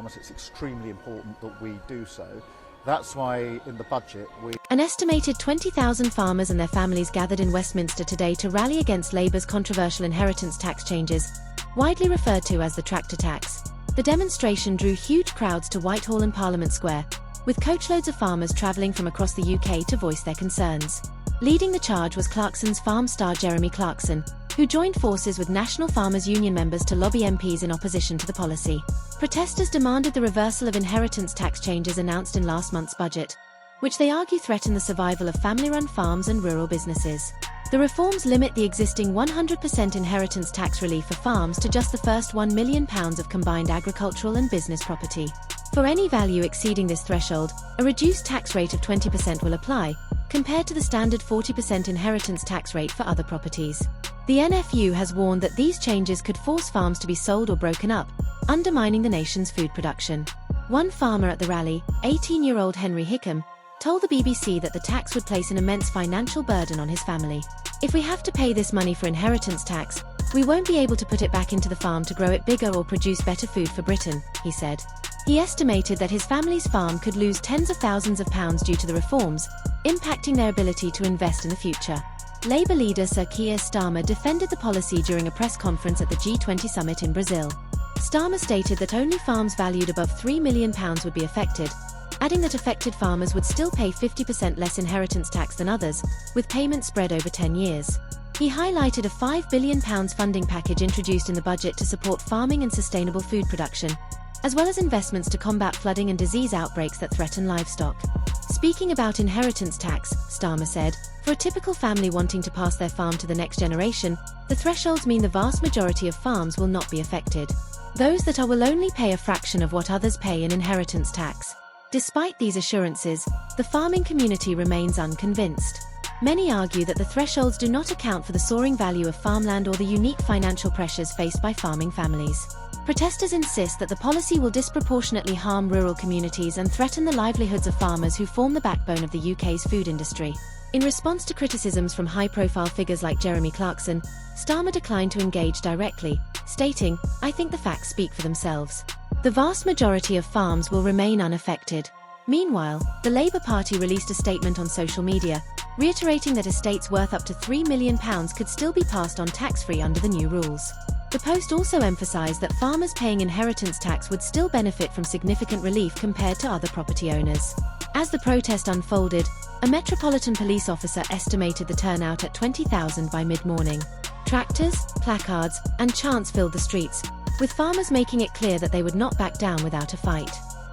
farmers. It's extremely important that we do so. That's why in the budget An estimated 20,000 farmers and their families gathered in Westminster today to rally against Labour's controversial inheritance tax changes, widely referred to as the tractor tax. The demonstration drew huge crowds to Whitehall and Parliament Square, with coachloads of farmers travelling from across the UK to voice their concerns. Leading the charge was Clarkson's farm star Jeremy Clarkson, who joined forces with National Farmers Union members to lobby MPs in opposition to the policy. Protesters demanded the reversal of inheritance tax changes announced in last month's budget, which they argue threaten the survival of family-run farms and rural businesses. The reforms limit the existing 100% inheritance tax relief for farms to just the first £1 million of combined agricultural and business property. For any value exceeding this threshold, a reduced tax rate of 20% will apply, compared to the standard 40% inheritance tax rate for other properties. The NFU has warned that these changes could force farms to be sold or broken up, undermining the nation's food production. One farmer at the rally, 18-year-old Henry Hickam, told the BBC that the tax would place an immense financial burden on his family. "If we have to pay this money for inheritance tax, we won't be able to put it back into the farm to grow it bigger or produce better food for Britain," he said. He estimated that his family's farm could lose tens of thousands of pounds due to the reforms, impacting their ability to invest in the future. Labour leader Sir Keir Starmer defended the policy during a press conference at the G20 summit in Brazil. Starmer stated that only farms valued above £3 million would be affected, adding that affected farmers would still pay 50% less inheritance tax than others, with payments spread over 10 years. He highlighted a £5 billion funding package introduced in the budget to support farming and sustainable food production, as well as investments to combat flooding and disease outbreaks that threaten livestock. Speaking about inheritance tax, Starmer said, "For a typical family wanting to pass their farm to the next generation, the thresholds mean the vast majority of farms will not be affected. Those that are will only pay a fraction of what others pay in inheritance tax." Despite these assurances, the farming community remains unconvinced. Many argue that the thresholds do not account for the soaring value of farmland or the unique financial pressures faced by farming families. Protesters insist that the policy will disproportionately harm rural communities and threaten the livelihoods of farmers who form the backbone of the UK's food industry. In response to criticisms from high-profile figures like Jeremy Clarkson, Starmer declined to engage directly, stating, "I think the facts speak for themselves. The vast majority of farms will remain unaffected." Meanwhile, the Labour Party released a statement on social media, reiterating that estates worth up to £3 million could still be passed on tax-free under the new rules. The Post also emphasised that farmers paying inheritance tax would still benefit from significant relief compared to other property owners. As the protest unfolded, a Metropolitan Police officer estimated the turnout at 20,000 by mid-morning. Tractors, placards, and chants filled the streets, with farmers making it clear that they would not back down without a fight.